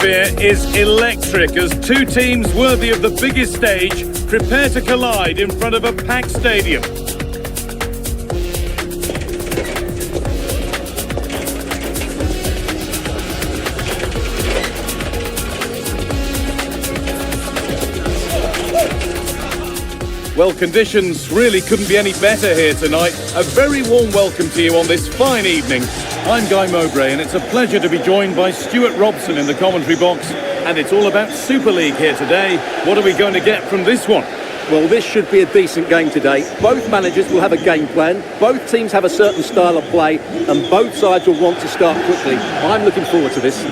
atmosphere is electric as two teams worthy of the biggest stage prepare to collide in front of a packed stadium. Well, conditions really couldn't be any better here tonight. A very warm welcome to you on this fine evening. I'm Guy Mowbray, and it's a pleasure to be joined by Stuart Robson in the commentary box. And it's all about Super League here today. What are we going to get from this one? Well, this should be a decent game today. Both managers will have a game plan. Both teams have a certain style of play, and both sides will want to start quickly. I'm looking forward to this.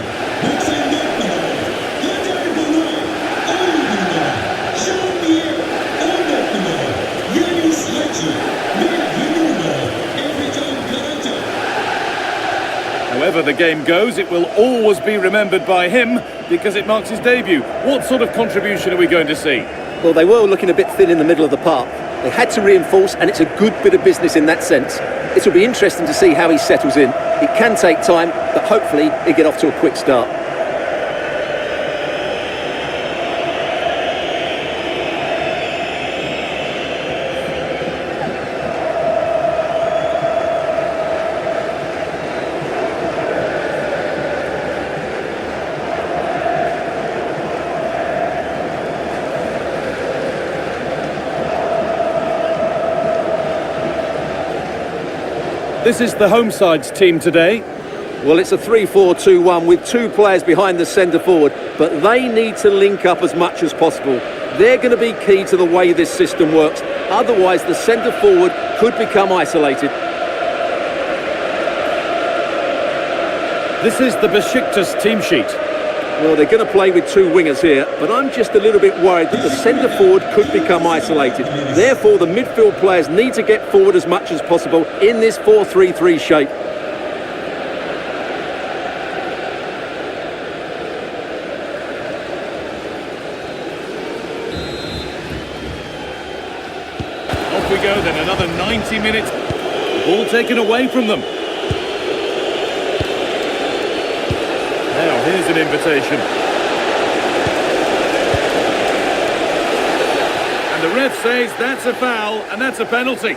However the game goes, it will always be remembered by him because it marks his debut. What sort of contribution are we going to see? Well, they were looking a bit thin in the middle of the park. They had to reinforce, and it's a good bit of business in that sense. It will be interesting to see how he settles in. It can take time, but hopefully he'll get off to a quick start. This is the home side's team today. Well, it's a 3-4-2-1 with two players behind the centre forward, but they need to link up as much as possible. They're going to be key to the way this system works. Otherwise, the centre forward could become isolated. This is the Beşiktaş team sheet. Well, they're going to play with two wingers here, but I'm just a little bit worried that the centre forward could become isolated. Therefore, the midfield players need to get forward as much as possible in this 4-3-3 shape. Off we go then, another 90 minutes. Ball taken away from them. Now, here's an invitation. And the ref says that's a foul, and that's a penalty.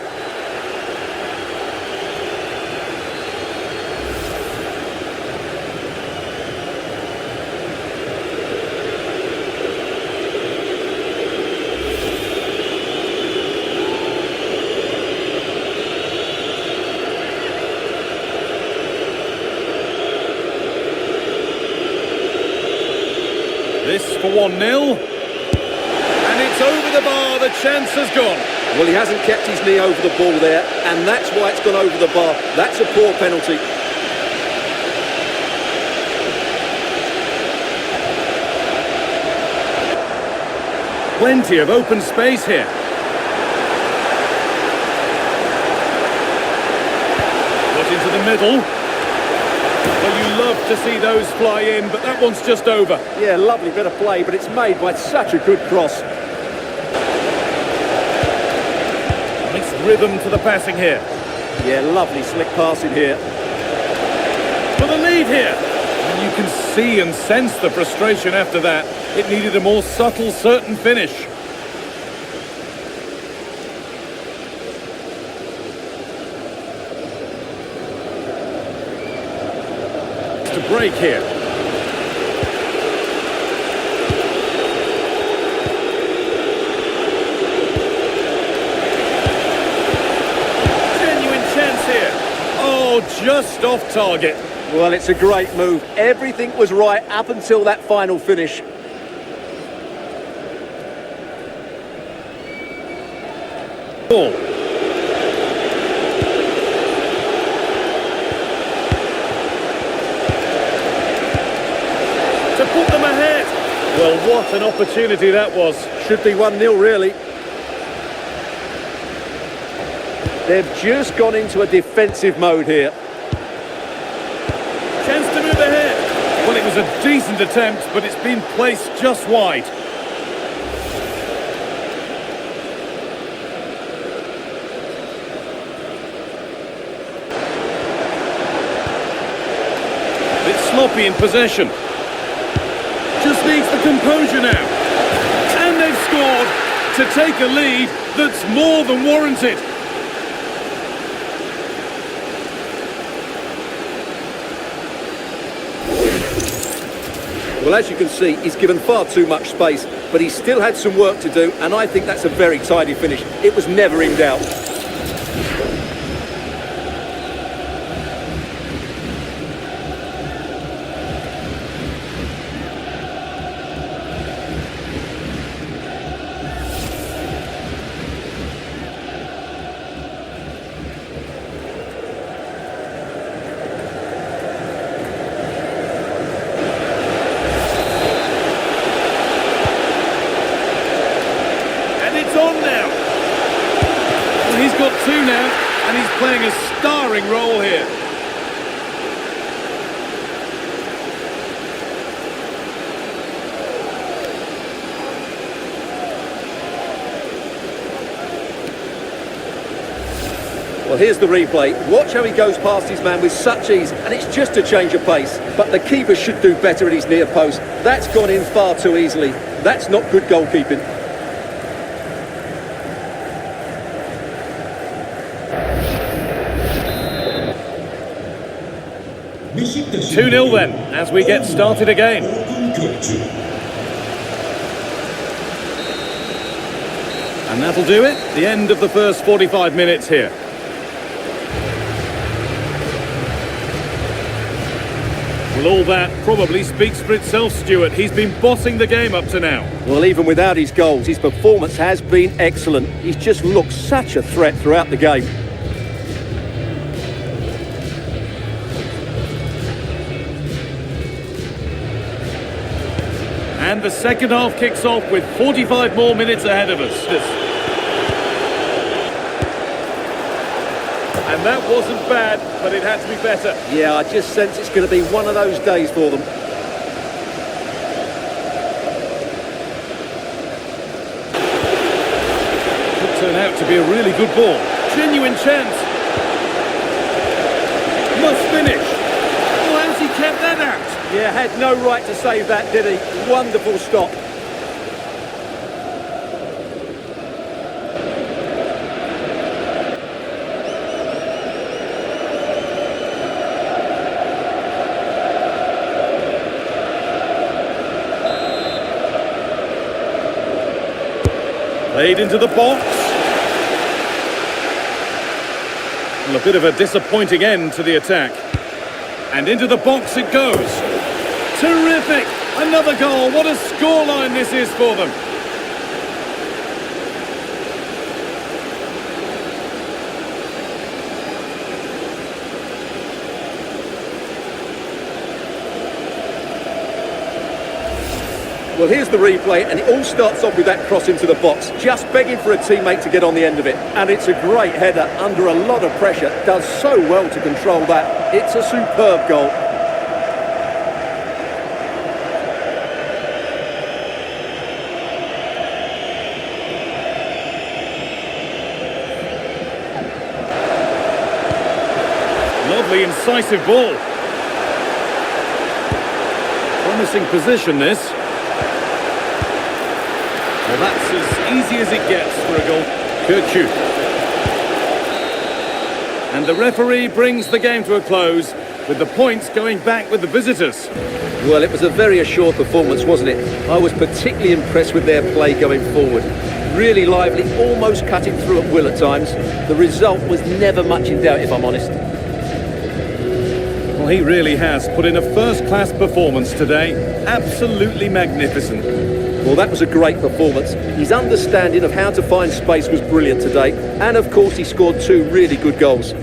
This for 1-0. And it's over the bar, the chance has gone. Well, he hasn't kept his knee over the ball there, and that's why it's gone over the bar. That's a poor penalty. Plenty of open space here. Put into the middle. Well, you love to see those fly in, but that one's just over. Yeah, lovely bit of play, but it's made by such a good cross. Nice rhythm to the passing here. Yeah, lovely slick passing here. For the lead here. And you can see and sense the frustration after that. It needed a more subtle, certain finish. To break here. Genuine chance here. Oh, just off target. Well, it's a great move. Everything was right up until that final finish. Ball. To put them ahead. Well, what an opportunity that was. Should be 1-0, really. They've just gone into a defensive mode here. Chance to move ahead. Well, it was a decent attempt, but it's been placed just wide. A bit sloppy in possession. It's the composure now. And they've scored to take a lead that's more than warranted. Well, as you can see, he's given far too much space, but he still had some work to do, and I think that's a very tidy finish. It was never in doubt. On now. Well, he's got two now, and he's playing a starring role here. Well, here's the replay. Watch how he goes past his man with such ease, and it's just a change of pace. But the keeper should do better at his near post. That's gone in far too easily. That's not good goalkeeping. 2-0 then, as we get started again. And that'll do it, the end of the first 45 minutes here. Well, all that probably speaks for itself, Stuart. He's been bossing the game up to now. Well, even without his goals, his performance has been excellent. He's just looked such a threat throughout the game. And the second half kicks off with 45 more minutes ahead of us. And that wasn't bad, but it had to be better. Yeah, I just sense it's going to be one of those days for them. Could turn out to be a really good ball. Genuine chance. Must finish. Oh, how's he kept that out? Yeah, had no right to save that, did he? Wonderful stop. Played into the box. Well, a bit of a disappointing end to the attack. And into the box it goes. Terrific! Another goal. What a scoreline this is for them. Well, here's the replay, and it all starts off with that cross into the box, just begging for a teammate to get on the end of it. And it's a great header under a lot of pressure. Does so well to control that. It's a superb goal. Lovely, incisive ball. Promising position, this. Well, that's as easy as it gets for a goal. Kökçü. And the referee brings the game to a close, with the points going back with the visitors. Well, it was a very assured performance, wasn't it? I was particularly impressed with their play going forward. Really lively, almost cut it through at will at times. The result was never much in doubt, if I'm honest. Well, he really has put in a first-class performance today. Absolutely magnificent. Well, that was a great performance. His understanding of how to find space was brilliant today. And, of course, he scored two really good goals.